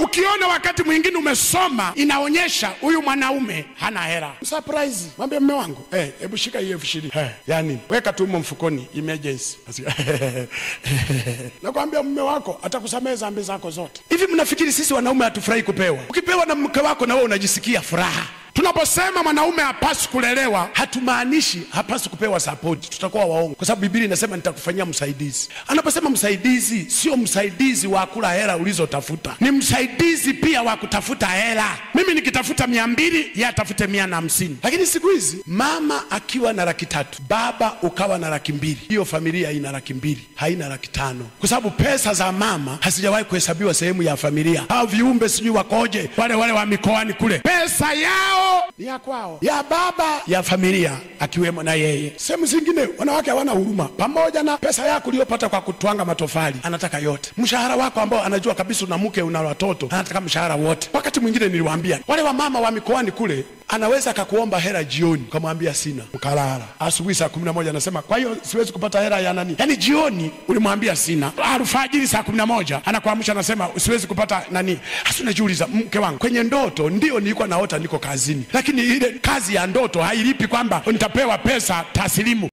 ukiona wakati mwingine umesoma inaonyesha huyu mwanaume hana hela, surprise, mwambie mume wangu, hebu shika hii 20,000. Yani weka tu mfukoni, emergency. Nakwambia mume wako atakusamehe dhambi zako zote. Hivi mnafikiri sisi wanaume hatufurahi kupewa? Ukipewa na mke wako na wewe unajisikia furaha. Tunaposema mwanaume hapaswi kulelewa, hatumaanishi hapaswi kupewa support. Tutakuwa waongo, kwa sababu Biblia inasema nitakufanyia msaidizi. Anaposema msaidizi, sio msaidizi wa kula hela ulizotafuta, ni msaidizi pia wa kutafuta hela. Mimi nikitafuta 200, yeye atafute 150. Lakini siku hizi mama akiwa na 300, baba ukawa na 200, hiyo familia ina 200, haina 500, kwa sababu pesa za mama hazijawahi kuhesabiwa sehemu ya familia. Hao viumbe sijui wakoje, wale wa mikoani kule, pesa yao ya kwao, ya baba, ya familia, akiwemo na yeye. Sehemu zingine wanawake hawana huruma. Pamoja na pesa yako uliyopata kwa kutwanga matofali, anataka yote. Mshahara wako ambao anajua kabisa una mke una watoto, anataka mshahara wote. Wakati mwingine niliwaambia wale wa mama wa mikoani kule, anaweza akakuomba hela jioni, ukamwambia sina, ukalala. Asubuhi saa 11 anasema kwa hiyo siwezi kupata hela ya nani? Yani jioni ulimwambia sina, alfajiri saa 11 anakuamsha anasema siwezi kupata nani. Hasa unajiuliza, mke wangu, kwenye ndoto ndio nilikuwa naota niko kazini, lakini ile kazi ya ndoto hailipi kwamba nitapewa pesa taslimu.